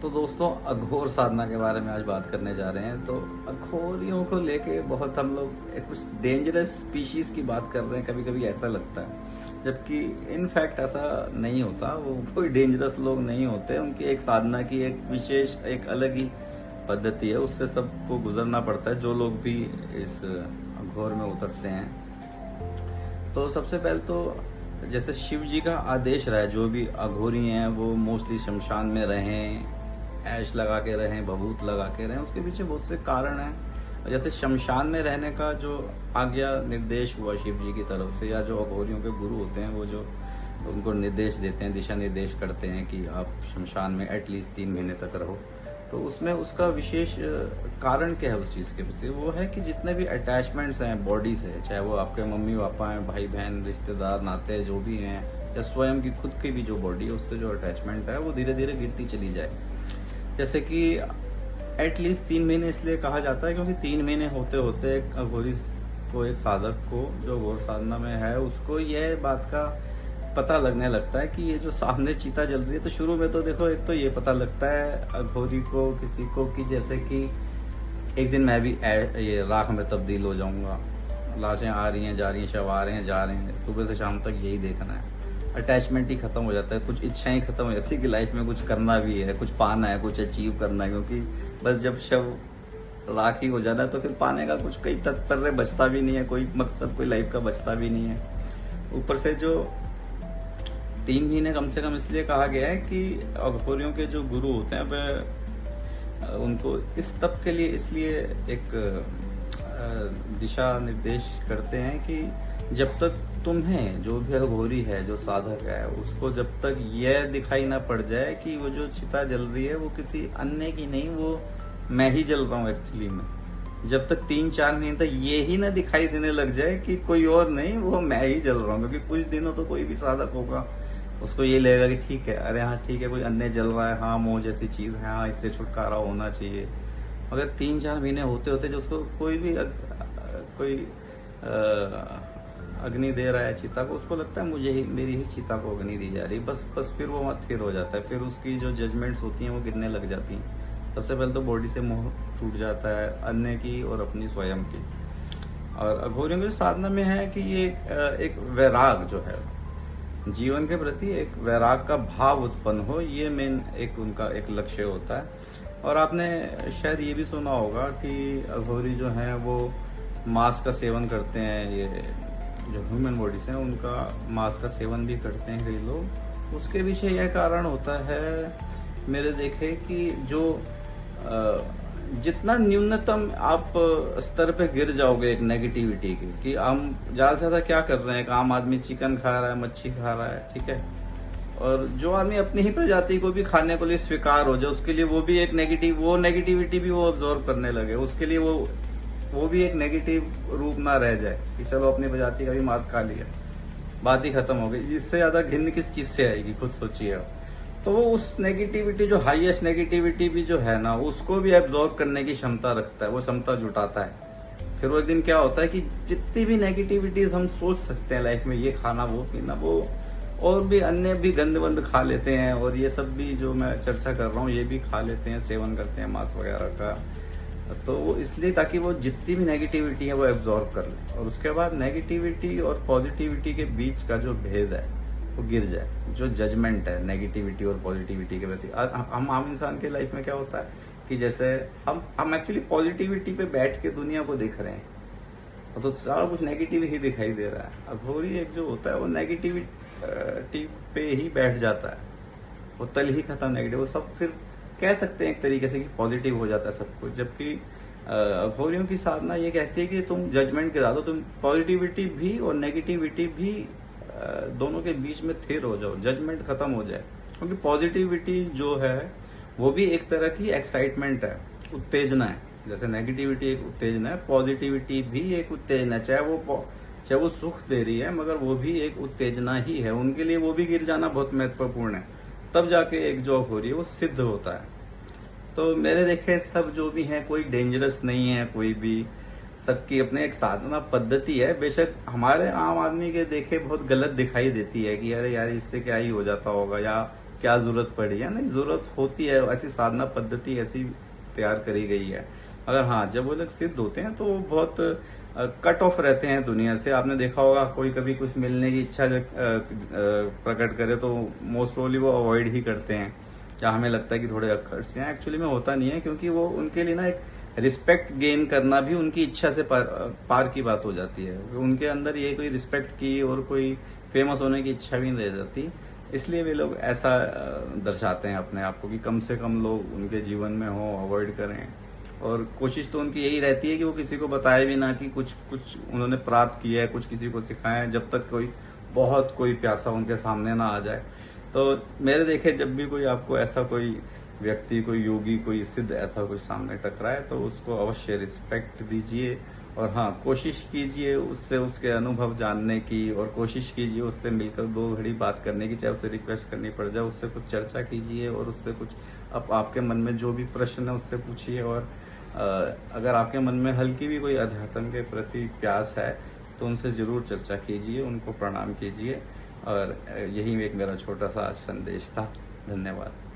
तो दोस्तों अघोर साधना के बारे में आज बात करने जा रहे हैं। तो अघोरियों को लेके बहुत हम लोग एक कुछ डेंजरस स्पीशीज की बात कर रहे हैं, कभी कभी ऐसा लगता है, जबकि इनफैक्ट ऐसा नहीं होता। वो कोई डेंजरस लोग नहीं होते, उनकी एक साधना की एक विशेष एक अलग ही पद्धति है, उससे सबको गुजरना पड़ता है जो लोग भी इस अघोर में उतरते हैं। तो सबसे पहले तो जैसे शिव जी का आदेश रहा है, जो भी अघोरी हैं वो मोस्टली शमशान में रहें, ऐश लगा के रहें, भभूत लगा के रहें। उसके पीछे बहुत से कारण हैं। जैसे शमशान में रहने का जो आज्ञा निर्देश हुआ शिव जी की तरफ से, या जो अघोरियों के गुरु होते हैं वो जो उनको निर्देश देते हैं, दिशा निर्देश करते हैं कि आप शमशान में एटलीस्ट 3 महीने तक रहो, तो उसमें उसका विशेष कारण क्या है उस चीज के पीछे? वो है कि जितने भी अटैचमेंट्स हैं बॉडी से, चाहे वो आपके मम्मी पापा हैं, भाई बहन, रिश्तेदार, नाते जो भी हैं, या स्वयं की खुद की भी जो बॉडी है उससे जो अटैचमेंट है वो धीरे धीरे गिरती चली जाए। जैसे कि एटलीस्ट 3 महीने इसलिए कहा जाता है क्योंकि 3 महीने होते होते एक अघोरी को, एक साधक को जो घोर साधना में है, उसको यह बात का पता लगने लगता है कि ये जो सामने चीता जल रही है, तो शुरू में तो देखो एक तो ये पता लगता है अघोरी को, किसी को, कि जैसे कि एक दिन मैं भी ये राख में तब्दील हो जाऊंगा, लाशें आ रही हैं जा रही हैं, शव आ रहे हैं जा रहे हैं, सुबह से शाम तक यही देखना है। अटैचमेंट ही खत्म हो जाता है, कुछ इच्छाएं खत्म हो जाती है कि लाइफ में कुछ करना भी है, कुछ पाना है, कुछ अचीव करना है, क्योंकि बस जब शव राख ही हो जाना है तो फिर पाने का कुछ कई तात्पर्य बचता भी नहीं है, कोई मकसद कोई लाइफ का बचता भी नहीं है। ऊपर से जो 3 महीने कम से कम इसलिए कहा गया है कि अघोरियों के जो गुरु होते हैं वह उनको इस तप के लिए इसलिए एक दिशा निर्देश करते हैं कि जब तक तुम्हें, जो भी अघोरी है, जो साधक है, उसको जब तक यह दिखाई ना पड़ जाए कि वो जो चिता जल रही है वो किसी अन्य की नहीं, वो मैं ही जल रहा हूँ एक्चुअली में, जब तक 3-4 महीने तक ये ही ना दिखाई देने लग जाए कि कोई और नहीं, वो मैं ही जल रहा हूँ। क्योंकि कुछ दिनों तो कोई भी साधक होगा उसको ये लगेगा कि ठीक है, अरे हाँ ठीक है, कोई अन्य जल रहा है, हाँ मोह जैसी चीज है, हाँ इससे छुटकारा होना चाहिए। मगर 3-4 महीने होते होते जो उसको कोई भी कोई अग्नि दे रहा है चिता को, उसको लगता है मुझे ही, मेरी ही चिता को अग्नि दी जा रही, बस फिर वो मत फिर हो जाता है। फिर उसकी जो जजमेंट्स होती हैं वो गिरने लग जाती हैं। सबसे पहले तो बॉडी से मोह टूट जाता है, अन्य की और अपनी स्वयं की। और अघोरियों की साधना में है कि ये एक वैराग जो है, जीवन के प्रति एक वैराग का भाव उत्पन्न हो, ये मेन एक उनका एक लक्ष्य होता है। और आपने शायद ये भी सुना होगा कि अघोरी जो हैं वो मांस का सेवन करते हैं, ये जो ह्यूमन बॉडीज हैं उनका मांस का सेवन भी करते हैं कई लोग। उसके पीछे यह कारण होता है मेरे देखे कि जो जितना न्यूनतम आप स्तर पे गिर जाओगे एक नेगेटिविटी की, कि हम ज्यादा से ज्यादा क्या कर रहे हैं, एक आम आदमी चिकन खा रहा है, मच्छी खा रहा है, ठीक है, और जो आदमी अपनी ही प्रजाति को भी खाने के लिए स्वीकार हो जाए, उसके लिए वो भी एक नेगेटिविटी भी वो ऑब्जर्व करने लगे, उसके लिए वो भी एक नेगेटिव रूप ना रह जाए कि चलो अपनी प्रजाति का भी मांस खा लिया, बात ही खत्म हो गई। इससे ज्यादा घिन किस चीज से आएगी, खुद सोचिए आप। तो वो उस नेगेटिविटी, जो हाईएस्ट नेगेटिविटी भी जो है ना, उसको भी एब्जॉर्ब करने की क्षमता रखता है, वो क्षमता जुटाता है। फिर वो एक दिन क्या होता है कि जितनी भी नेगेटिविटीज हम सोच सकते हैं लाइफ में, ये खाना वो पीना वो, और भी अन्य भी गंद वंद खा लेते हैं, और ये सब भी जो मैं चर्चा कर रहा हूँ ये भी खा लेते हैं, सेवन करते हैं मांस वगैरह का। तो वो इसलिए ताकि वो जितनी भी नेगेटिविटी है वो एब्जॉर्ब कर ले, और उसके बाद नेगेटिविटी और पॉजिटिविटी के बीच का जो भेद है वो गिर जाए, जो जजमेंट है नेगेटिविटी और पॉजिटिविटी के प्रति। हम आम इंसान के लाइफ में क्या होता है कि जैसे हम एक्चुअली पॉजिटिविटी पे बैठ के दुनिया को देख रहे हैं, तो सारा कुछ नेगेटिव ही दिखाई दे रहा है। अघोरी एक जो होता है वो नेगेटिविटी पे ही बैठ जाता है, वो तल ही खत्म नेगेटिव, वो सब फिर कह सकते हैं एक तरीके से कि पॉजिटिव हो जाता है सब कुछ। जबकि अघोरियों की साधना ये कहती है कि तुम जजमेंट गिरा दो, तुम पॉजिटिविटी भी और नेगेटिविटी भी दोनों के बीच में थिर हो जाओ, जजमेंट खत्म हो जाए। क्योंकि पॉजिटिविटी जो है वो भी एक तरह की एक्साइटमेंट है, उत्तेजना है। जैसे नेगेटिविटी एक उत्तेजना है, पॉजिटिविटी भी एक उत्तेजना है, चाहे वो सुख दे रही है मगर वो भी एक उत्तेजना ही है। उनके लिए वो भी गिर जाना बहुत महत्वपूर्ण है, तब जाके एक जॉब हो रही है वो सिद्ध होता है। तो मेरे देखे सब जो भी है कोई डेंजरस नहीं है, कोई भी, सबकी अपने एक साधना पद्धति है। बेशक हमारे आम आदमी के देखे बहुत गलत दिखाई देती है कि अरे यार इससे क्या ही हो जाता होगा, या क्या जरूरत पड़ी है, नहीं जरूरत होती है, ऐसी साधना पद्धति ऐसी तैयार करी गई है। मगर हाँ, जब वो लोग सिद्ध होते हैं तो वो बहुत कट ऑफ रहते हैं दुनिया से। आपने देखा होगा कोई कभी कुछ मिलने की इच्छा प्रकट करे तो मोस्ट प्रोबेबली वो अवॉइड ही करते हैं, या हमें लगता है कि थोड़े अकर्ष हैं। एक्चुअली में होता नहीं है, क्योंकि वो उनके लिए ना एक रिस्पेक्ट गेन करना भी उनकी इच्छा से पार की बात हो जाती है। उनके अंदर ये कोई रिस्पेक्ट की और कोई फेमस होने की इच्छा भी नहीं रह जाती। इसलिए वे लोग ऐसा दर्शाते हैं अपने आप को कि कम से कम लोग उनके जीवन में हो, अवॉइड करें। और कोशिश तो उनकी यही रहती है कि वो किसी को बताए भी ना कि कुछ कुछ उन्होंने प्राप्त किया है, कुछ किसी को सिखाया है, जब तक कोई प्यासा उनके सामने ना आ जाए। तो मेरे देखे जब भी कोई आपको ऐसा कोई व्यक्ति, कोई योगी, कोई सिद्ध ऐसा कोई सामने टकराए तो उसको अवश्य रिस्पेक्ट दीजिए। और हाँ, कोशिश कीजिए उससे उसके अनुभव जानने की, और कोशिश कीजिए उससे मिलकर 2 घड़ी बात करने की, चाहे उससे रिक्वेस्ट करनी पड़ जाए, उससे कुछ चर्चा कीजिए और उससे कुछ आपके मन में जो भी प्रश्न है उससे पूछिए। और अगर आपके मन में हल्की भी कोई अध्यात्म के प्रति प्यास है तो उनसे जरूर चर्चा कीजिए, उनको प्रणाम कीजिए। और यही एक मेरा छोटा सा आज संदेश था। धन्यवाद।